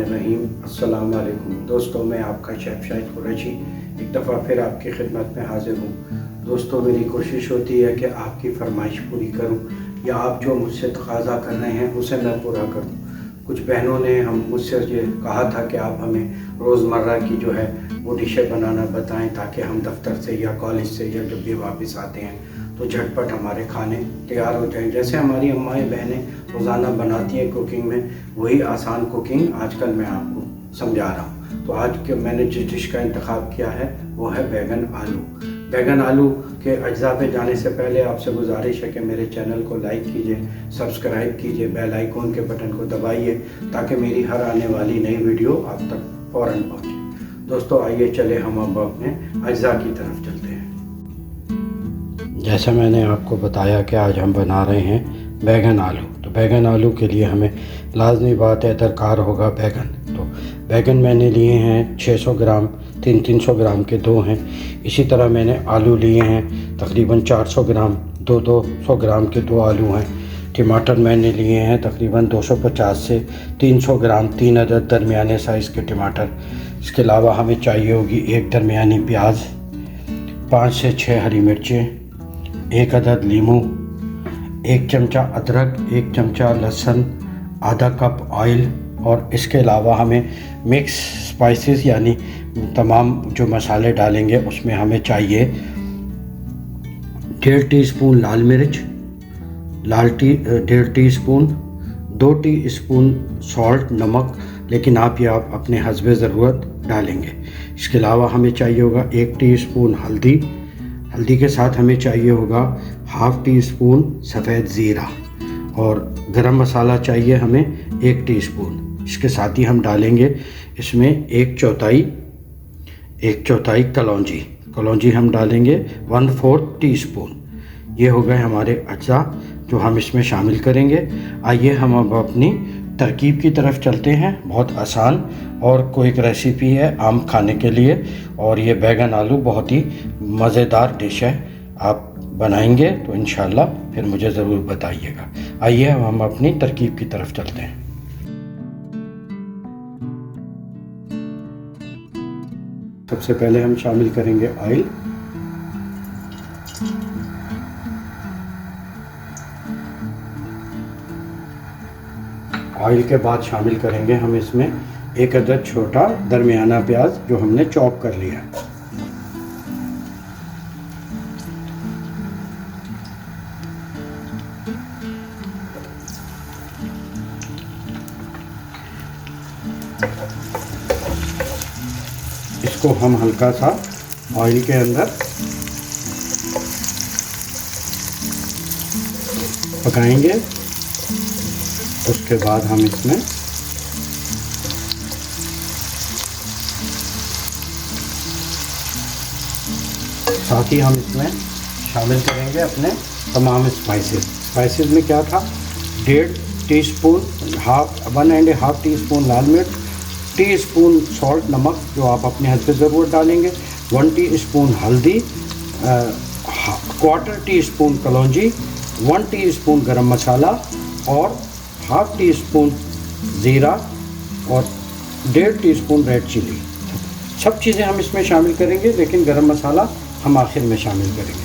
बिस्मिल्लाहिर्रहमानिर्रहीम। अस्सलाम वालेकुम दोस्तों, मैं आपका शेफ़ शाहिद कुरैशी एक दफ़ा फिर आपकी खिदमत में हाज़िर हूँ। दोस्तों, मेरी कोशिश होती है कि आपकी फरमाइश पूरी करूँ या आप जो मुझसे तकाज़ा कर रहे हैं उसे मैं पूरा करूँ। कुछ बहनों ने मुझसे ये कहा था कि आप हमें रोज़मर्रा की जो है वो डिशें बनाना बताएं ताकि हम दफ्तर से या कॉलेज से या जब भी वापस आते हैं तो झटपट हमारे खाने तैयार हो जाएं। जैसे हमारी अम्माएं बहनें रोज़ाना बनाती हैं कुकिंग में, वही आसान कुकिंग आजकल मैं आपको समझा रहा हूँ। तो आज के मैंने जिस डिश का इंतखाब किया है वो है बैगन आलू। बैगन आलू के अज्जा पे जाने से पहले आपसे गुजारिश है कि मेरे चैनल को लाइक कीजिए, सब्सक्राइब कीजिए, बेल आइकॉन के बटन को दबाइए ताकि मेरी हर आने वाली नई वीडियो आप तक फ़ौरन पहुँचे। दोस्तों, आइए चले हम अब अपने अज्जा की तरफ चलते हैं। जैसा मैंने आपको बताया कि आज हम बना रहे हैं बैगन आलू। तो बैगन आलू के लिए हमें लाजमी बात है दरकार होगा बैगन। तो बैगन मैंने लिए हैं 600 ग्राम, 300 ग्राम के दो हैं। इसी तरह मैंने आलू लिए हैं तकरीबन 400 ग्राम, 200 ग्राम के दो आलू हैं। टमाटर मैंने लिए हैं तकरीबन 250 से 300 ग्राम, 3 अदद दरमियाने साइज़ के टमाटर। इसके अलावा हमें चाहिए होगी एक दरमियानी प्याज, 5 से 6 हरी मिर्चें, 1 अदद लीमू, 1 चमचा अदरक, 1 चमचा लहसुन, आधा कप ऑयल। और इसके अलावा हमें मिक्स स्पाइसेस यानी तमाम जो मसाले डालेंगे उसमें हमें चाहिए 1.5 टीस्पून लाल मिर्च, 1.5 टीस्पून, 2 टीस्पून सॉल्ट नमक, लेकिन आप ये आप अपने हस्बे ज़रूरत डालेंगे। इसके अलावा हमें चाहिए होगा 1 टीस्पून हल्दी। हल्दी के साथ हमें चाहिए होगा 1/2 टीस्पून सफ़ेद ज़ीरा और गरम मसाला चाहिए हमें 1 टीस्पून। इसके साथ ही हम डालेंगे इसमें 1 चौथाई कलौंजी हम डालेंगे 1/4 टीस्पून। ये हो गए हमारे अज्जा जो हम इसमें शामिल करेंगे। आइए हम अब अपनी तरकीब की तरफ चलते हैं। बहुत आसान और क्विक रेसिपी है आम खाने के लिए, और ये बैगन आलू बहुत ही मज़ेदार डिश है। आप बनाएंगे तो इंशाल्लाह फिर मुझे ज़रूर बताइएगा। आइए हम अपनी तरकीब की तरफ चलते हैं। सबसे पहले हम शामिल करेंगे ऑयल। ऑयल के बाद शामिल करेंगे हम इसमें 1 अदद छोटा दरमियाना प्याज जो हमने चॉप कर लिया। इसको हम हल्का सा ऑयल के अंदर पकाएंगे। उसके बाद हम इसमें साथ ही हम इसमें शामिल करेंगे अपने तमाम स्पाइसेस में क्या था, 1.5 टीस्पून, 1.5 टीस्पून लाल मिर्च, टीस्पून सॉल्ट नमक जो आप अपने हद पे ज़रूरत डालेंगे, 1 टीस्पून हल्दी, 1/4 टीस्पून कलौंजी, 1 टीस्पून गरम मसाला और 1/2 टीस्पून ज़ीरा और 1.5 टीस्पून रेड चिली। सब चीज़ें हम इसमें शामिल करेंगे, लेकिन गरम मसाला हम आखिर में शामिल करेंगे।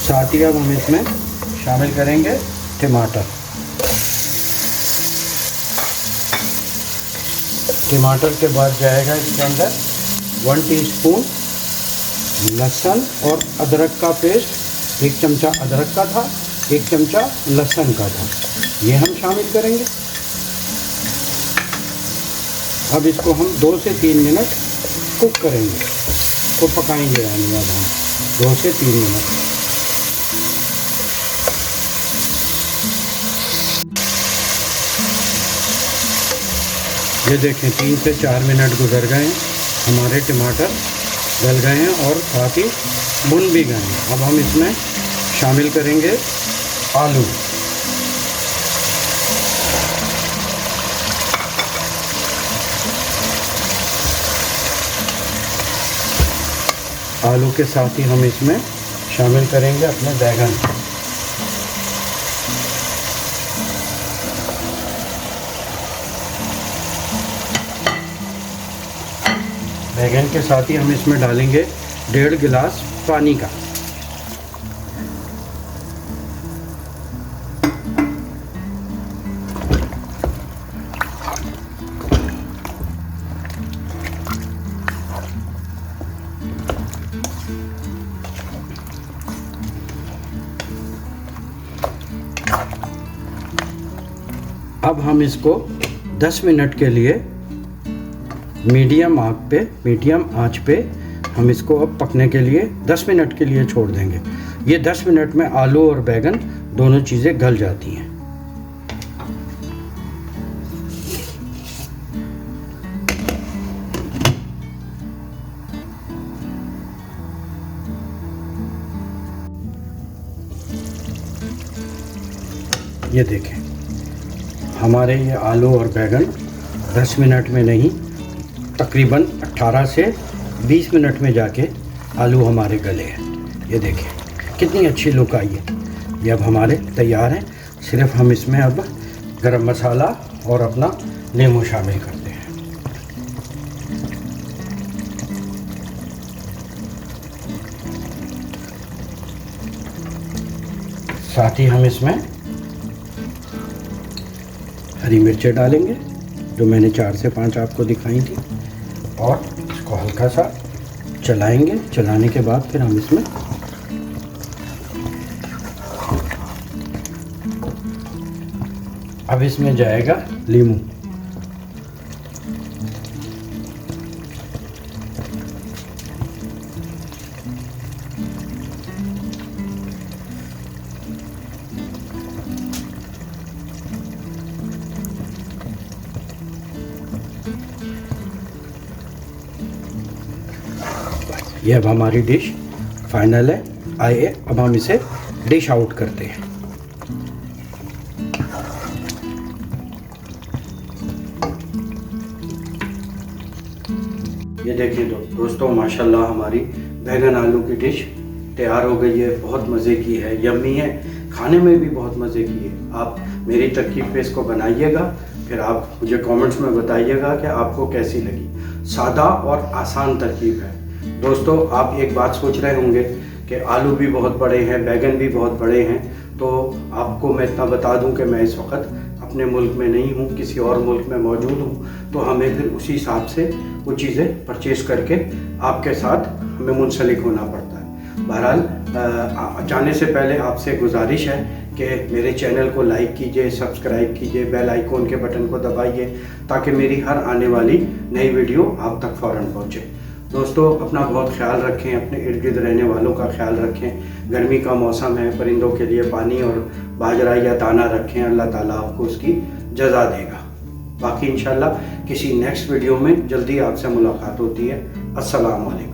साथ ही अब हम इसमें शामिल करेंगे टमाटर। टमाटर के बाद जाएगा इसके अंदर 1 टीस्पून लहसुन और अदरक का पेस्ट। 1 चमचा अदरक का था, 1 चमचा लहसुन का था, ये हम शामिल करेंगे। अब इसको हम 2 से 3 मिनट कुक करेंगे, को पकाएंगे, यानी अब हम 2 से 3 मिनट। ये देखें 3 से 4 मिनट गुजर गए हैं, हमारे टमाटर गल गए हैं और साथ ही भुन भी गए हैं। अब हम इसमें शामिल करेंगे आलू। आलू के साथ ही हम इसमें शामिल करेंगे अपने बैंगन। बैंगन के साथ ही हम इसमें डालेंगे 1.5 गिलास पानी का। अब हम इसको 10 मिनट के लिए मीडियम आंच पे हम इसको अब पकने के लिए 10 मिनट के लिए छोड़ देंगे। ये 10 मिनट में आलू और बैंगन दोनों चीज़ें गल जाती हैं। ये देखें, हमारे ये आलू और बैंगन 10 मिनट में नहीं, तकरीबन 18 से 20 मिनट में जाके आलू हमारे गले हैं। ये देखें कितनी अच्छी लुक आई है। ये अब हमारे तैयार हैं। सिर्फ हम इसमें अब गरम मसाला और अपना नींबू शामिल करते हैं। साथ ही हम इसमें हरी मिर्चें डालेंगे, जो मैंने 4 से 5 आपको दिखाई थी, और इसको हल्का सा चलाएंगे। चलाने के बाद फिर हम इसमें अब इसमें जाएगा नींबू। ये अब हमारी डिश फाइनल है। आइए अब हम इसे डिश आउट करते हैं। ये देखिए दोस्तों, माशाल्लाह हमारी बैंगन आलू की डिश तैयार हो गई है। बहुत मज़े की है, यम्मी है, खाने में भी बहुत मज़े की है। आप मेरी तरकीब पे इसको बनाइएगा, फिर आप मुझे कमेंट्स में बताइएगा कि आपको कैसी लगी। सादा और आसान तरकीब है। दोस्तों, आप एक बात सोच रहे होंगे कि आलू भी बहुत बड़े हैं, बैंगन भी बहुत बड़े हैं, तो आपको मैं इतना बता दूं कि मैं इस वक्त अपने मुल्क में नहीं हूं, किसी और मुल्क में मौजूद हूं, तो हमें फिर उसी हिसाब से वो चीज़ें परचेज़ करके आपके साथ हमें मुंसलिक होना पड़ता है। बहरहाल जाने से पहले आपसे गुजारिश है कि मेरे चैनल को लाइक कीजिए, सब्सक्राइब कीजिए, बेल आइकॉन के बटन को दबाइए, ताकि मेरी हर आने वाली नई वीडियो आप तक फ़ौरन पहुँचे। दोस्तों, अपना बहुत ख्याल रखें, अपने इर्द गिर्द रहने वालों का ख्याल रखें। गर्मी का मौसम है, परिंदों के लिए पानी और बाजरा या दाना रखें, अल्लाह ताला आपको उसकी जज़ा देगा। बाकी इंशाल्लाह किसी नेक्स्ट वीडियो में जल्दी आपसे मुलाकात होती है। अस्सलाम वालेकुम।